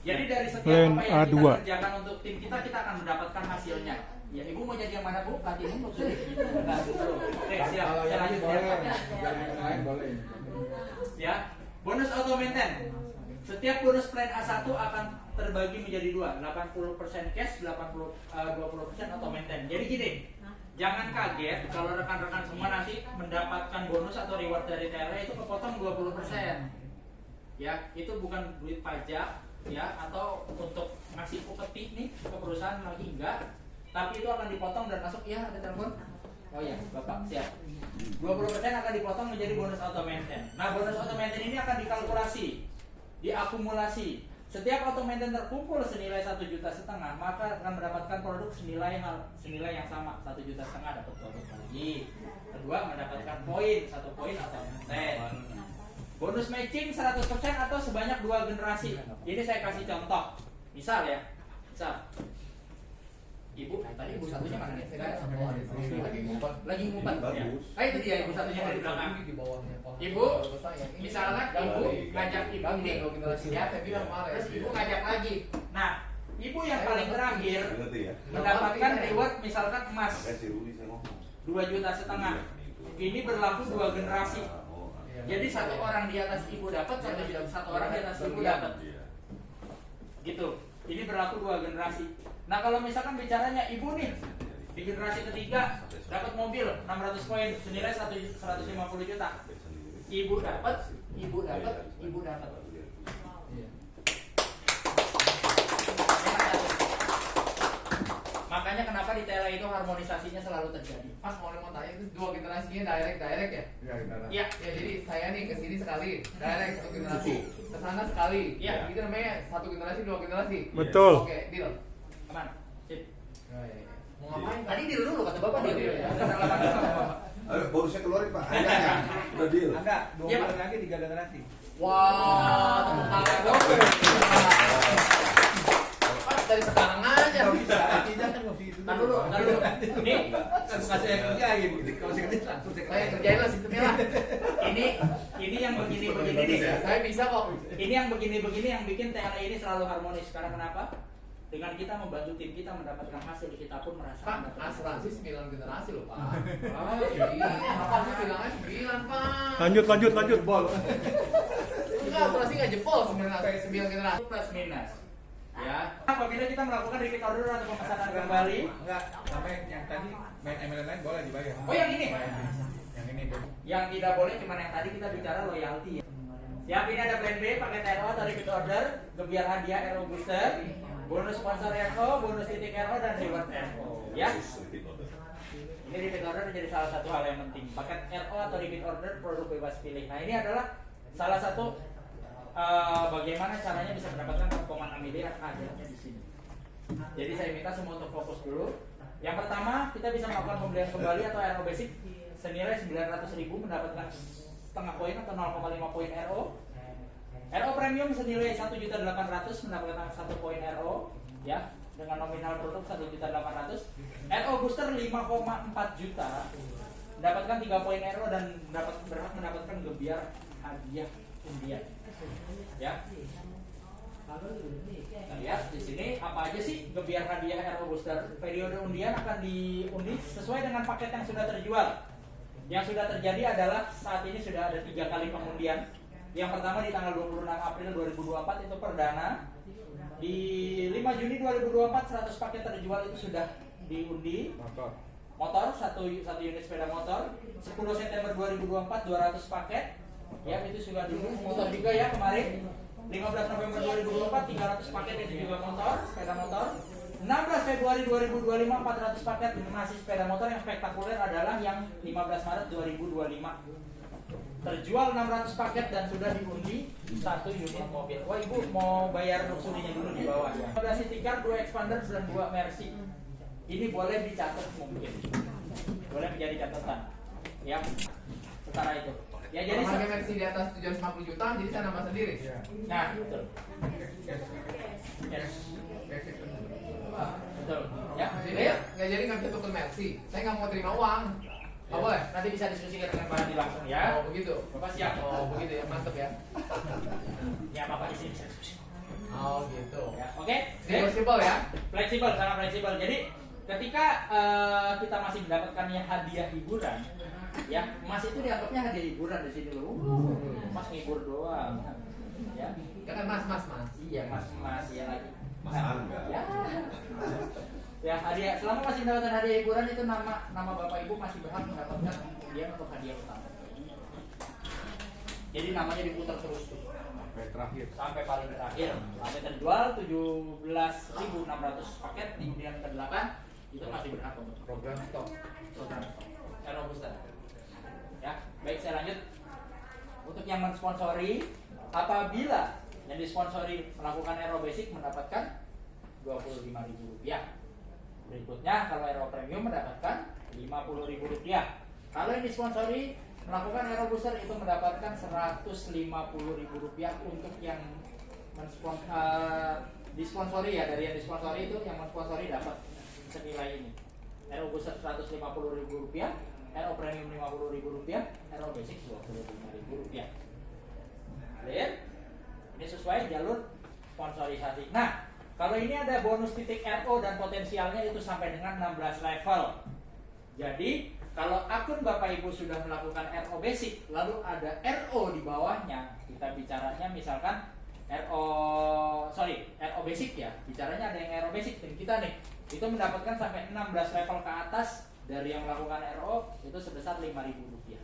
Jadi dari setiap Plan apa yang A2. kita kerjakan untuk tim kita akan mendapatkan hasilnya. Ya, Ibu mau jadi yang mana, Bu? Pelatih umum maksudnya? Nah, betul. Oke, siap. Kalau Saya yang lanjut boleh, ya. yang lain boleh. Ya, bonus auto maintain. Setiap bonus plan A1 akan terbagi menjadi dua, 80% cash, 20% auto maintain. Jadi gini, jangan kaget kalau rekan-rekan semua nanti mendapatkan bonus atau reward dari TLA itu kepotong 20%. Ya, itu bukan duit pajak ya atau untuk ngasih upeti nih ke perusahaan lagi enggak. Tapi itu akan dipotong dan masuk, ya ada telepon. Oh ya, Bapak, siap. 20% akan dipotong menjadi bonus auto maintain. Nah, bonus auto maintain ini akan dikalkulasi, diakumulasi. Setiap auto maintain terkumpul senilai 1,5 juta, maka akan mendapatkan produk senilai yang sama, 1,5 juta dapat produk lagi. Kedua, mendapatkan poin, 1 poin auto maintain. Bonus matching 100% atau sebanyak 2 generasi. Ini saya kasih contoh. Misal ya, misal Ibu, tadi ibu satunya mana nih? Lagi ngumpat. Bagus. Itu dia ibu satunya dari belakang. Di bawahnya. Ibu, misalnya ibu ngajak ibu ini, ya, terus ibu ngajak lagi. Nah, ibu yang paling terakhir mendapatkan reward misalkan emas 2,5 juta. Ini berlaku 2 generasi. Jadi satu orang di atas ibu dapat, satu orang di atas ibu dapat. Gitu. Ini berlaku 2 generasi. Nah, kalau misalkan bicaranya ibu nih di generasi ketiga dapat mobil 600 poin senilai 150 juta. Ibu dapat. Makanya kenapa di TLA itu harmonisasinya selalu terjadi. Mas mau tanya itu 2 generasinya direct ya? Iya. Ya jadi saya nih ke sini sekali, direct 1 generasi. Ke sana sekali. Iya. Itu namanya 1 generasi 2 generasi. Betul. Oke, deal. Aman. Sip. Mau ngapain? Tadi deal dulu kata Bapak deal. Deal ya. Ayo, bonusnya keluarin Pak. Udah deal. Anda 2 Iya, bulan Pak. lagi 3 generasi. Wah, tepuk tangan dong. Mas dari sekarang aja. Kalau bisa, tidak kan mesti itu. Tar dulu. Ini Kan kasih yang kerjain. Kalau saya kerja langsung Saya kerjain lah sistemnya lah. ini yang begini-begini nih. Saya bisa kok. Ini yang begini-begini yang bikin TLA ini selalu harmonis. Karena kenapa? Dengan kita membantu tim kita mendapatkan hasil, kita pun merasa Pak, mendapatkan asuransi 9 generasi loh Pak. Iya, Bapak sih bilangnya 9 Pak. Lanjut. Enggak, asuransi nggak jebol 9 generasi. plus minus. Ya. Apabila kita melakukan repeat order atau pemesanan kembali, Enggak, sampai yang tadi main MLM lain boleh dibayar. Oh, yang ini? Yang ini Bu. yang tidak boleh cuma yang tadi kita bicara loyalty. Siap, ini ada plan B pakai TRO atau repeat order, gebiar hadiah RO booster, bonus sponsor RO, bonus titik RO dan reward RO. Ya. Ini repeat order menjadi salah satu hal yang penting. Paket RO atau repeat order produk bebas pilih. Nah, ini adalah salah satu bagaimana caranya bisa mendapatkan performa miliar ada di sini. Jadi saya minta semua untuk fokus dulu. Yang pertama, kita bisa melakukan pembelian kembali atau RO basic senilai 900.000 mendapatkan setengah poin atau 0,5 poin RO. RO premium senilai 1.800.000 mendapatkan 1 poin RO, ya, dengan nominal produk 1.800.000. RO booster 5,4 juta mendapatkan 3 poin RO dan berhak mendapatkan gebiar hadiah undian. Ya. Kita lihat di sini apa aja sih gebiar hadiah RO booster. Periode undian akan diundi sesuai dengan paket yang sudah terjual. Yang sudah terjadi adalah saat ini sudah ada 3 kali pengundian. Yang pertama di tanggal 26 April 2024 itu perdana. Di 5 Juni 2024 100 paket terjual itu sudah diundi. Motor 1 unit sepeda motor. 10 September 2024 200 paket. Ya, itu sudah diundi. Motor juga ya kemarin. 15 November 2024 300 paket itu juga motor, sepeda motor. 16 Februari 2025 400 paket masih sepeda motor. Yang spektakuler adalah yang 15 Maret 2025 terjual 600 paket dan sudah diundi 1 unit mobil. Wah, Ibu mau bayar luxurinya dulu di bawah ya. 12 city car, 2 expander dan 2 Mercy. Ini boleh dicatat mungkin. Boleh menjadi catatan. Ya. Setara itu. Ya, jadi harga Mercy di atas 750 juta, jadi saya nambah sendiri. nah, betul. Yes. Betul. Ya, Jadi nggak jadi nggak bisa tuker Mercy. Saya nggak mau terima uang. Nggak boleh. Nanti bisa diskusikan dengan Pak Hadi langsung ya. Oh begitu. Bapak siap. Oh begitu ya, mantep ya. Ya, Bapak di sini bisa diskusi. Oh gitu. Ya, oke? Negotiable ya. Fleksibel, sangat fleksibel. Jadi ketika kita masih mendapatkan yang hadiah hiburan, ya emas itu dianggapnya hadiah hiburan di sini loh. Emas ngibur doang. Ya, Kan mas. iya emas ya lagi. Mas Angga. Ya. Ya hadiah, selama masih mendapatkan hadiah hiburan itu nama bapak ibu masih berhak mendapatkan hadiah untuk hadiah utama. Jadi namanya diputar terus tuh Sampai terakhir. sampai paling terakhir, sampai terjual 17.600 paket di undian ke-8 itu masih berhak untuk Program stop. program Aero Booster. Ya, baik saya lanjut. Untuk yang mensponsori, apabila yang disponsori melakukan Aero Basic mendapatkan Rp25.000. Berikutnya kalau Aero Premium mendapatkan Rp50.000. Kalau yang disponsori melakukan Aero Booster itu mendapatkan Rp150.000 untuk yang disponsori ya, dari yang disponsori itu yang mensponsori dapat senilai ini. Aero Booster Rp150.000, Aero Premium Rp50.000, Aero Basic Rp25.000. Clear? Ini sesuai jalur sponsorisasi. Nah, kalau ini ada bonus titik RO dan potensialnya itu sampai dengan 16 level. Jadi, kalau akun Bapak Ibu sudah melakukan RO Basic, lalu ada RO di bawahnya, kita bicaranya misalkan RO Basic ya, bicaranya ada yang RO Basic tim kita nih, itu mendapatkan sampai 16 level ke atas dari yang melakukan RO itu sebesar Rp5.000.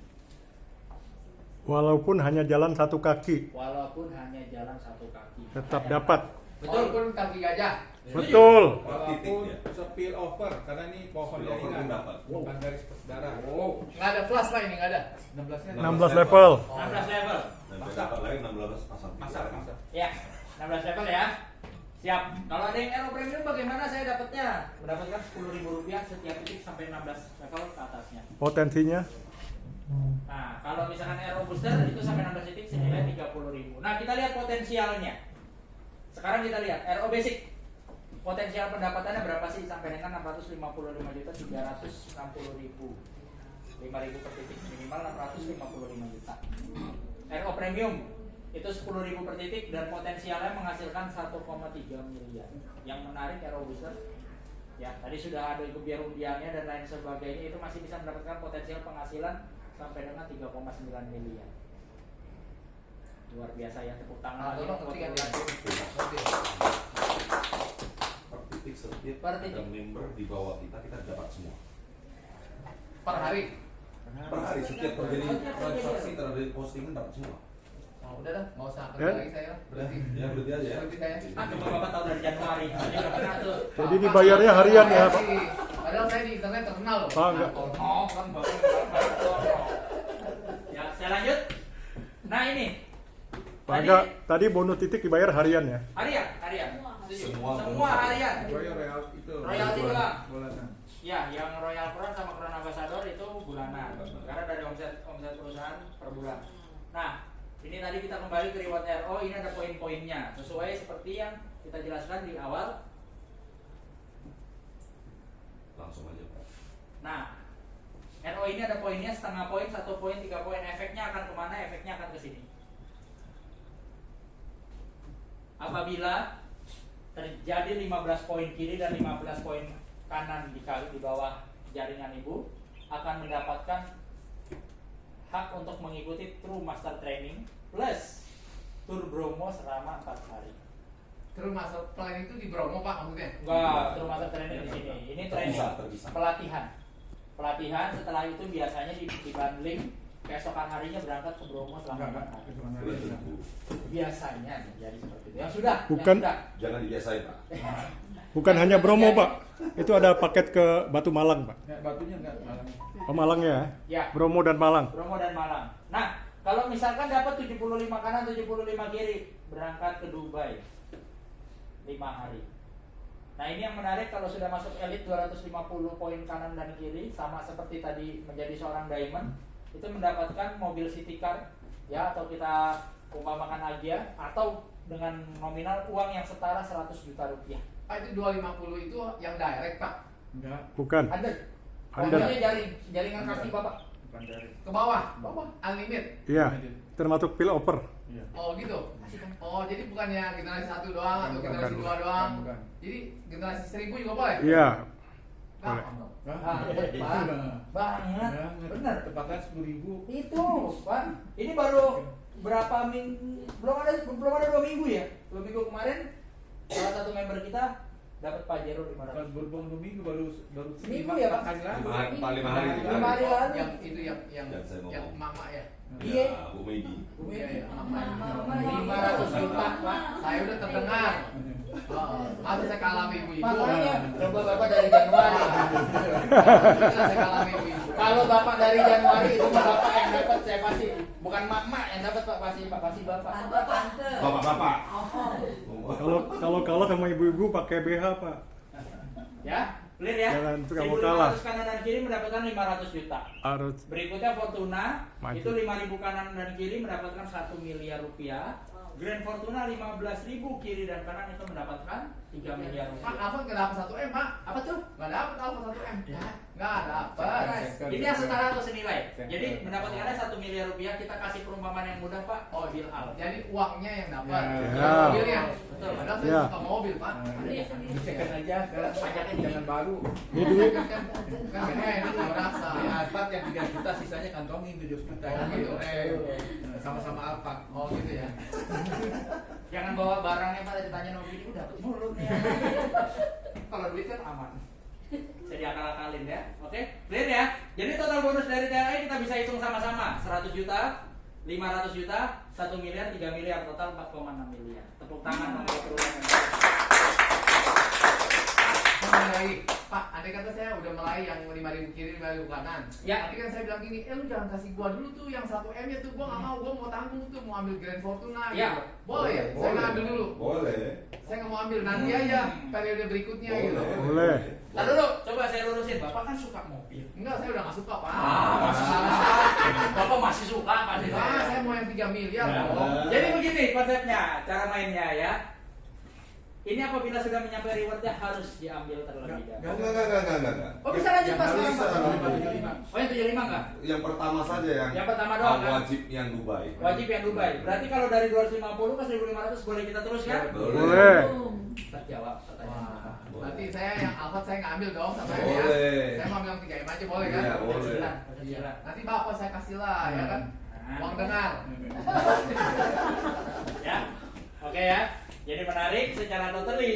Walaupun hanya jalan satu kaki, Walaupun hanya jalan satu kaki. tetap dapat. Walaupun kaki gajah. Betul. Walaupun spill over karena ini pohon Spill over jaringan. pun dapat. Bukan garis darah. Oh, Nggak ada flash lah ini, nggak ada. 16-nya 16 level. 16 level. Dan saya dapat lagi 16 pasang. masak. Ya, 16 level ya. Siap. Kalau ada yang Aero Premium bagaimana saya dapatnya? Mendapatkan Rp10.000 setiap titik sampai 16 level ke atasnya. Potensinya Nah, kalau misalkan Aero Booster itu sampai 16 titik senilai Rp30.000. Nah, kita lihat potensialnya. Sekarang kita lihat Aero Basic. Potensial pendapatannya berapa sih? Sampai dengan 655.360.000. 5.000 per titik, minimal 655 juta. Aero Premium itu 10.000 per titik dan potensialnya menghasilkan 1,3 miliar. Yang menarik Aero Booster, ya tadi sudah ada biar undiannya dan lain sebagainya, itu masih bisa mendapatkan potensial penghasilan sampai dengan 3,9 miliar. Luar biasa ya, tepuk tangan lagi untuk Ketiga Bupati. Per titik setiap Per titik. ada member di bawah kita dapat semua. Per hari. Per hari setiap terjadi transaksi terjadi postingan dapat semua. Oh, udah dah, nggak usah kerja Ya. lagi saya. Berhenti. Ya berarti aja ya. Berhenti saya. Ah, coba Bapak tahu dari Januari. Ini nggak pernah tuh. jadi dibayarnya harian ya, Pak. Padahal saya di internet terkenal loh. Pak, enggak. Oh, kan Bapak nggak tahu. Ya, saya lanjut. Nah ini. Pak Angga, tadi bonus titik dibayar harian ya. Harian. Setuju. Semua Semua harian. Royal itu. Royalty doang. Bulanan. Ya, yang Royal Crown sama Crown Ambassador itu bulanan. Karena dari omset perusahaan per bulan. Nah, ini tadi kita kembali ke reward RO. Ini ada poin-poinnya sesuai seperti yang kita jelaskan di awal. Langsung aja Pak. Nah, RO ini ada poinnya, setengah poin, 1 poin, 3 poin. Efeknya akan kemana? Efeknya akan ke sini. Apabila terjadi 15 poin kiri dan 15 poin kanan di bawah jaringan ibu, akan mendapatkan hak untuk mengikuti True Master Training plus Tour Bromo selama 4 hari. Terus masuk plan itu di Bromo Pak maksudnya? Enggak, True Master Training di sini. Ini training, Terpisah. pelatihan. Setelah itu biasanya dibundling, keesokan harinya berangkat ke Bromo selama 4 hari. Biasanya jadi seperti itu. Yang sudah, Bukan. yang sudah. Jangan dibiasain Pak. Bukan hanya Bromo, Pak. Itu ada paket ke Batu Malang, Pak. Ya, batunya enggak malam. Oh, Malang ya. Ya, Bromo dan Malang. Bromo dan Malang. Nah, kalau misalkan dapat 75 kanan, 75 kiri, berangkat ke Dubai 5 hari. Nah, ini yang menarik kalau sudah masuk elit 250 poin kanan dan kiri, sama seperti tadi menjadi seorang diamond, itu mendapatkan mobil city car ya, atau kita umpamakan Agia, atau dengan nominal uang yang setara 100 juta rupiah. Pak itu 250 itu yang direct Pak. Enggak, Bukan. Under. Under. Pokoknya jaringan kaki Bapak. bukan dari. Ke bawah. Unlimit. Iya. Termasuk pill over. Iya. Oh gitu. Oh jadi bukannya generasi 1 doang atau Bukan, generasi bukan. 2 doang. Bukan. Jadi generasi 1000 juga boleh? Iya. Gampang dong. Banget, Pak. Banget. Bener. Tempatnya 10.000. Itu, Pak. Ini baru berapa minggu? Belum ada 2 minggu ya? 2 minggu kemarin salah satu member kita dapat Pajero Pas 500. berbuang 2 minggu baru Seminggu ya, Pak? 4 hari lalu. 5 hari. 5 hari lalu. Yang itu yang Yang saya ngomong. yang mama ya. Iya. Bu Megi. Iya iya mama. 500 juta, Pak. Saya udah terdengar. Oh, masa saya kalah sama ibu-ibu. Makanya coba Bapak dari Januari. Masa saya kalah sama ibu-ibu. Kalau Bapak dari Januari itu mah Bapak yang dapat, saya pasti. Bukan mak-mak yang dapat, Pak, pasti Bapak. Bapak-bapak. Kalau sama ibu-ibu pakai BH, Pak. Ya, clear ya. Jangan suka mau kalah. 1.500 kanan dan kiri mendapatkan 500 juta. Harus Berikutnya Fortuna, Maju. itu 5.000 kanan dan kiri mendapatkan 1 miliar rupiah. Grand Fortuna 15.000 kiri dan kanan itu mendapatkan 3 miliar Pak, rupiah. Alfa nggak dapat 1 M, Pak. Apa tuh? Nggak dapat Alfa 1 M. Ya. Nggak dapat. Ini yang setara atau senilai. Jadi mendapatkannya 1 miliar rupiah, kita kasih perumpamaan yang mudah, Pak. Oh, deal out. Jadi uangnya yang dapat. Ya. Bukan mobilnya. Betul. Padahal saya Ya. suka mobil, Pak. Dicekkan aja sekarang pajaknya jangan baru. ini duit. Kan ini nggak merasa. Beli Alphard yang 3 juta sisanya kantongin 7 juta. Oh, gitu. Sama-sama Alphard. Oh gitu ya. Jangan bawa barangnya, Pak, ditanya sama bini, dapat mulu nih. Kalau duit kan aman. Saya diakal-akalin ya. Oke, clear ya. Jadi total bonus dari TLA kita bisa hitung sama-sama. 100 juta, 500 juta, 1 miliar, 3 miliar, total 4,6 miliar. Tepuk tangan untuk perulangan. Mulai, Pak, andai kata saya udah mulai yang 5.000 kiri, 5.000 kanan. Ya. Tadi kan saya bilang gini, lu jangan kasih gua dulu tuh yang 1 M nya tuh, gua nggak mau, gua mau tanggung tuh, mau ambil Grand Fortuna. Ya. Gitu. Boleh ya? Saya nggak ambil dulu. Boleh. Saya nggak mau ambil, nanti aja periode berikutnya gitu. Boleh. Lalu dulu, coba saya lurusin. Bapak kan suka mobil. Enggak, saya udah nggak suka, Pak. Masih suka. Bapak masih suka, Pak. Ah, saya mau yang 3 miliar. Ya. dong. Jadi begini konsepnya, cara mainnya ya. Ini apabila sudah menyampai rewardnya harus diambil terlebih dahulu. Enggak. Oh, bisa lanjut Pak Yang sekarang, bisa, Pak. Pak. 75. Oh, yang 75 enggak? Yang pertama saja Yang pertama doang, kan? Wajib yang Dubai. Wajib yang Dubai. Berarti kalau dari 250 ke 1.500 boleh kita teruskan? Boleh. Terjawab pertanyaan Wah, Bapak. berarti saya yang Alphard saya nggak ambil dong sama M ya. Boleh. Saya mau ambil yang 3 M aja boleh kan? Iya, boleh. Kecilan, Iya. kecilan. Nanti Bapak saya kasih lah ya kan. Uang dengar. Ya. Oke ya. Jadi menarik secara totally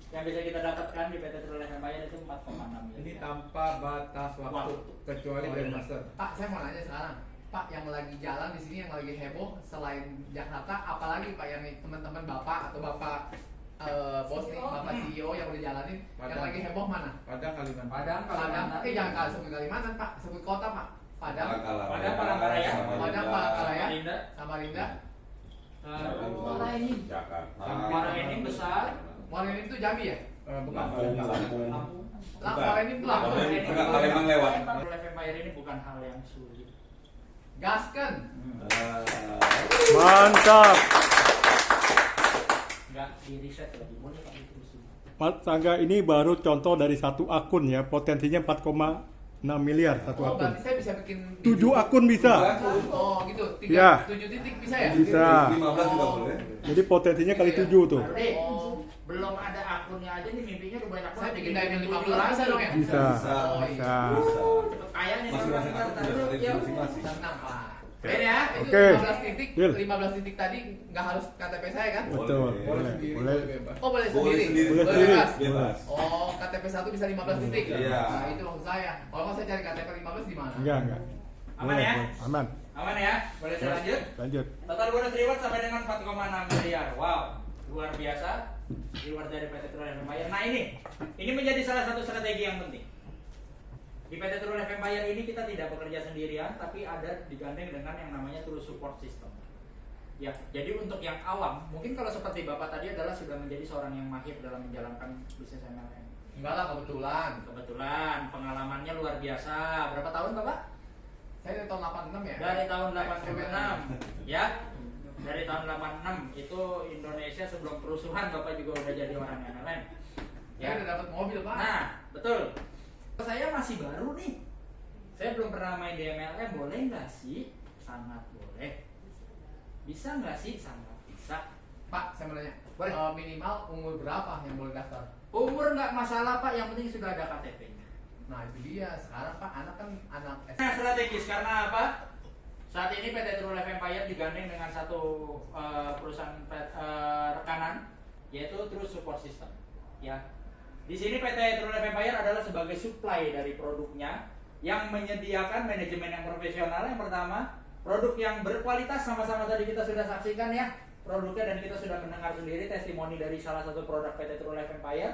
yang bisa kita dapatkan di PT True Life Empire itu 4,6 miliar. Ini tanpa batas waktu kecuali Grandmaster. Pak, saya mau nanya sekarang. Pak, yang lagi jalan di sini yang lagi heboh selain Jakarta, apalagi Pak yang teman-teman Bapak atau Bapak bos nih, Bapak CEO yang udah jalanin, yang Padang. lagi heboh mana? Padang Kalimantan. Padang, Padang. Jangan kalah sebut Kalimantan, Pak. Sebut kota, Pak. Padang, Padang, Palangkaraya. Padang, Palangkaraya. Linda, Samarinda. Jakarta. Muara-Enim besar. Muara Enim itu Jambi ya? Bukan. Lampung. Lah, Muara Enim itu Lampung. Bukan Palembang lewat. True Life Empire ini bukan hal yang sulit. Gasken. Mantap. Enggak di riset lagi, boleh Pak diterusin. Pak Sangga ini baru contoh dari satu akun ya, potensinya 4,6 miliar satu Oh, akun. berarti saya bisa bikin 7 akun bisa. Oh, gitu. Ya. 7 titik bisa ya? Bisa. 15 juga boleh. Jadi potensinya kali 7 tuh. Oh, belum ada akunnya aja nih mimpinya udah banyak Saya banget. bikin diamond 15 bisa dong ya? Bisa. Oh, iya. Bisa. Cepet kaya nih Masing-masing orang-orang. akun Ntar dulu, ada yuk. masing-masing. Tenang, Pak. Oke ya. Itu Oke. 15 titik, Deal. 15 titik tadi nggak harus KTP saya kan? Betul. Boleh. Boleh Boleh. sendiri, Boleh. boleh bebas. Oh, boleh Boleh sendiri. sendiri. Boleh sendiri. Bebas. Bebas. Oh, KTP 1 bisa 15 titik. Iya. Nah, itu maksud saya. Kalau nggak saya cari KTP 15 di mana? Enggak. Aman ya? Boleh. Aman. Aman ya? Boleh saya lanjut? Lanjut. Total bonus reward sampai dengan 4,6 miliar. Wow, luar biasa. Reward dari PT True Life Empire. Nah ini menjadi salah satu strategi yang penting. Di PT True Life Empire ini kita tidak bekerja sendirian, tapi ada digandeng dengan yang namanya True Support System. Ya, jadi untuk yang awam, mungkin kalau seperti Bapak tadi adalah sudah menjadi seorang yang mahir dalam menjalankan bisnis MLM. Enggak lah, kebetulan. Kebetulan pengalamannya luar biasa. Berapa tahun Bapak? Saya dari tahun 86 ya. Dari tahun 86 ya. Dari tahun 86 itu Indonesia sebelum kerusuhan Bapak juga udah jadi orang MLM. Ya udah dapat mobil, Pak. Nah, betul. Saya masih baru nih. Saya belum pernah main di MLM, boleh nggak sih? Sangat boleh. Bisa nggak sih? Sangat bisa. Pak, saya mau nanya. Boleh. Minimal umur berapa yang boleh daftar? Umur nggak masalah Pak, yang penting sudah ada KTP-nya. Nah itu dia. Sekarang Pak, anak kan anak Nah, strategis karena apa? Saat ini PT True Life Empire digandeng dengan satu perusahaan rekanan, yaitu True Support System. Ya, di sini PT True Life Empire adalah sebagai supply dari produknya yang menyediakan manajemen yang profesional. Yang pertama, produk yang berkualitas, sama-sama tadi kita sudah saksikan ya produknya, dan kita sudah mendengar sendiri testimoni dari salah satu produk PT True Life Empire.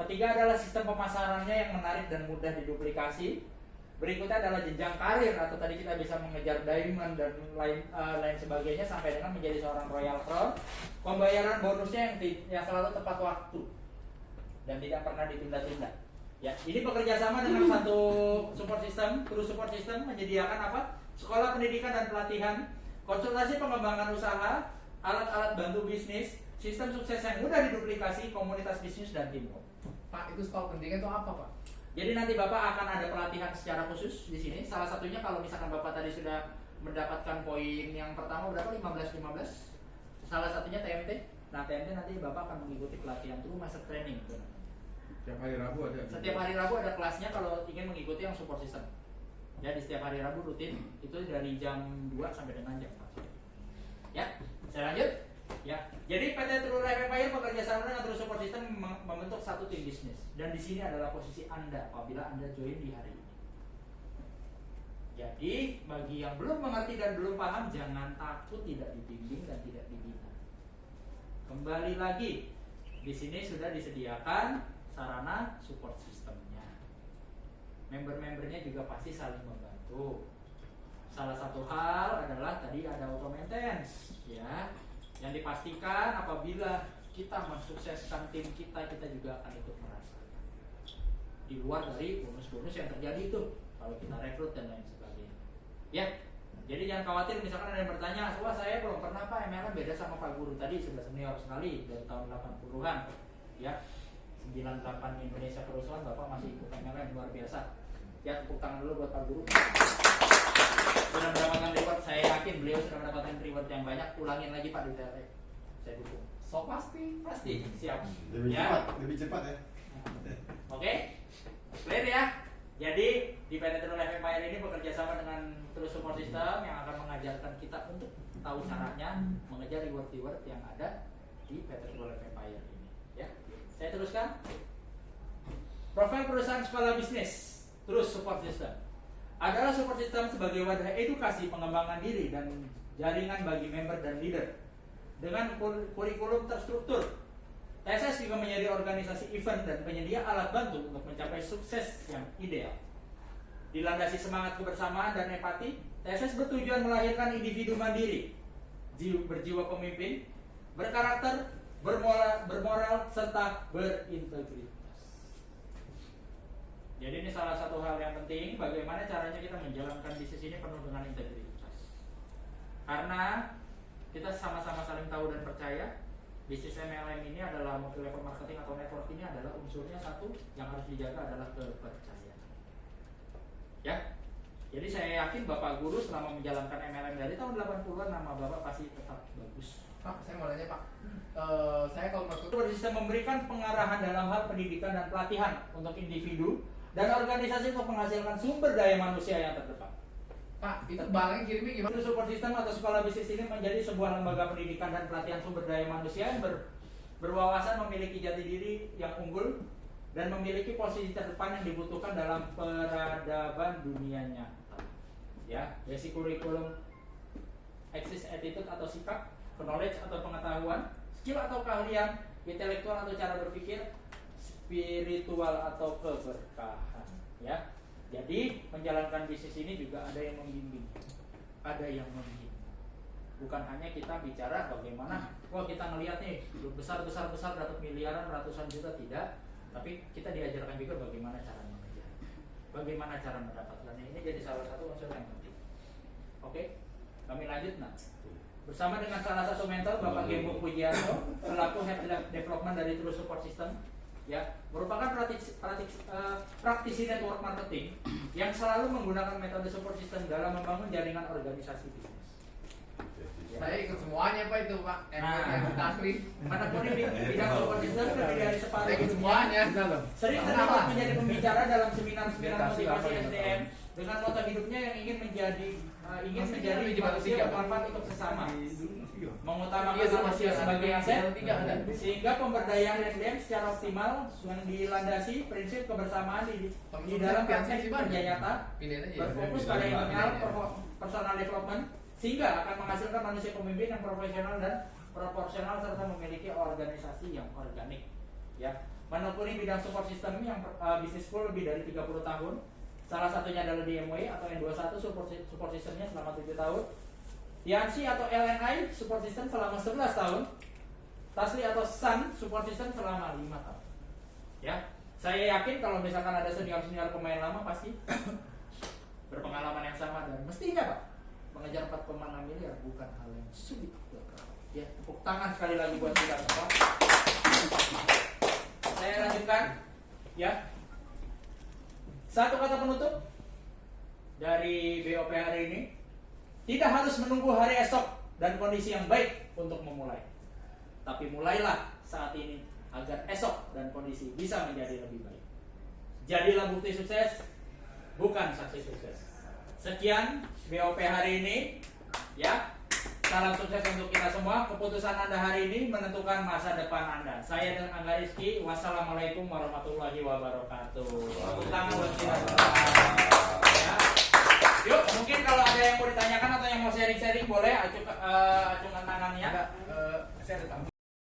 Ketiga adalah sistem pemasarannya yang menarik dan mudah diduplikasi. Berikutnya adalah jenjang karir, atau tadi kita bisa mengejar diamond dan lain sebagainya sampai dengan menjadi seorang Royal Crown. Pembayaran bonusnya yang selalu tepat waktu dan tidak pernah ditunda-tunda. Ya, ini bekerja sama dengan satu support system, True Support System menyediakan apa? Sekolah pendidikan dan pelatihan, konsultasi pengembangan usaha, alat-alat bantu bisnis, sistem sukses yang mudah diduplikasi, komunitas bisnis dan teamwork. Pak, itu sekolah pendidikan itu apa Pak? Jadi nanti Bapak akan ada pelatihan secara khusus di sini. Salah satunya kalau misalkan Bapak tadi sudah mendapatkan poin yang pertama berapa? 15. Salah satunya TMT. Nah, TMT nanti Bapak akan mengikuti pelatihan True Master Training. Tiap hari Rabu ada. Setiap hari Rabu ada kelasnya kalau ingin mengikuti yang support system. Ya, di setiap hari Rabu rutin itu dari jam 2 sampai dengan jam 4 sore. Ya, saya lanjut. Ya, jadi PT True Life Empire bekerja sama dengan True Support System membentuk satu tim bisnis, dan di sini adalah posisi Anda apabila Anda join di hari ini. Jadi bagi yang belum mengerti dan belum paham, jangan takut tidak dibimbing dan tidak dibina. Kembali lagi, di sini sudah disediakan sarana support sistemnya. Member-membernya juga pasti saling membantu. Salah satu hal adalah tadi ada auto maintenance, ya. Yang dipastikan apabila kita mensukseskan tim kita juga akan ikut merasakan. Di luar dari bonus-bonus yang terjadi itu kalau kita rekrut dan lain sebagainya. Ya, jadi jangan khawatir misalkan ada yang bertanya, wah saya belum pernah Pak, MLM beda sama Pak Guru tadi, sudah senior sekali dari tahun 80-an. Ya, 98 Indonesia Kerusuhan Bapak masih ikut MLM, luar biasa. Ya, tepuk tangan dulu buat Pak Guru. Sudah mendapatkan reward, saya yakin beliau sudah mendapatkan reward yang banyak. Ulangin lagi Pak di TLE, saya dukung. So pasti. Siap. Lebih cepat ya. Oke, clear ya. Jadi di PT True Life Empire ini bekerja sama dengan True Support System yang akan mengajarkan kita untuk tahu caranya mengejar reward yang ada di PT True Life Empire ini. Ya, saya teruskan. Profil perusahaan sekolah bisnis True Support System adalah support system sebagai wadah edukasi pengembangan diri dan jaringan bagi member dan leader. Dengan kurikulum terstruktur, TSS juga menjadi organisasi event dan penyedia alat bantu untuk mencapai sukses yang ideal. Dilandasi semangat kebersamaan dan empati, TSS bertujuan melahirkan individu mandiri, berjiwa pemimpin, berkarakter, bermoral, serta berintegritas. Jadi ini salah satu hal yang penting, bagaimana caranya kita menjalankan bisnis ini penuh dengan integritas. Karena kita sama-sama saling tahu dan percaya, bisnis MLM ini adalah multi level marketing atau network ini adalah unsurnya satu yang harus dijaga adalah kepercayaan. Ya, jadi saya yakin Bapak Guru selama menjalankan MLM dari tahun 80-an, nama Bapak pasti tetap bagus. Pak, saya mau nanya Pak. Saya kalau menurut Bisa memberikan pengarahan dalam hal pendidikan dan pelatihan untuk individu dan organisasi untuk menghasilkan sumber daya manusia yang terdepan. Pak, itu barangnya kirimnya gimana? True Support System atau sekolah bisnis ini menjadi sebuah lembaga pendidikan dan pelatihan sumber daya manusia yang berwawasan, memiliki jati diri yang unggul, dan memiliki posisi terdepan yang dibutuhkan dalam peradaban dunia nyata. Ya, basic kurikulum, exist attitude atau sikap, knowledge atau pengetahuan, skill atau keahlian, intelektual atau cara berpikir, spiritual atau keberkahan. Ya, jadi menjalankan bisnis ini juga ada yang membimbing, ada yang membimbing. Bukan hanya kita bicara bagaimana, wah kita ngelihat nih besar dapat miliaran, ratusan juta, tidak. Tapi kita diajarkan juga bagaimana cara mengejar, bagaimana cara mendapatkannya. Ini jadi salah satu unsur yang penting. Oke, kami lanjut nah. Bersama dengan salah satu mentor Bapak Gembong Pujianto selaku Head Development dari True Support System, ya, merupakan praktisi network marketing yang selalu menggunakan metode support system dalam membangun jaringan organisasi bisnis. Saya ikut semuanya Pak itu Pak. Nah. Yang taslim. Menekuni bidang support system lebih dari Saya separuh ikut semuanya. sering Kenapa? terlibat menjadi pembicara dalam seminar-seminar Orientasi motivasi apa itu? SDM dengan moto hidupnya yang ingin menjadi Maksudnya lebih manusia tiga. bermanfaat untuk sesama, mengutamakan Iya, manusia sebagai aset, tiga ada. sehingga pemberdayaan SDM secara optimal yang dilandasi prinsip kebersamaan di dalam praktek kerja nyata, Pindahin aja. berfokus pada internal personal development, sehingga akan menghasilkan manusia pemimpin yang profesional dan proporsional serta memiliki organisasi yang organik. Ya, menekuni bidang support system yang bisnis school lebih dari 30 tahun. Salah satunya adalah di MWI atau N21 support systemnya selama 7 tahun. Yansi atau LNI support system selama 11 tahun. Tasli atau Sun support system selama 5 tahun. Ya, saya yakin kalau misalkan ada senior-senior pemain lama pasti berpengalaman yang sama dan mestinya Pak mengejar 4,6 miliar bukan hal yang sulit. Ya, tepuk tangan sekali lagi buat kita semua. Saya lanjutkan, ya. Satu kata penutup dari BOP hari ini, tidak harus menunggu hari esok dan kondisi yang baik untuk memulai. Tapi mulailah saat ini agar esok dan kondisi bisa menjadi lebih baik. Jadilah bukti sukses, bukan saksi sukses. Sekian BOP hari ini, ya. Salam sukses untuk kita semua. Keputusan Anda hari ini menentukan masa depan Anda. Saya dan Angga Rizky. Wassalamualaikum warahmatullahi wabarakatuh. Tepuk tangan buat kita semua. Ya. Yuk, mungkin kalau ada yang mau ditanyakan atau yang mau sharing-sharing boleh acungkan tangannya. Saya ada tamu.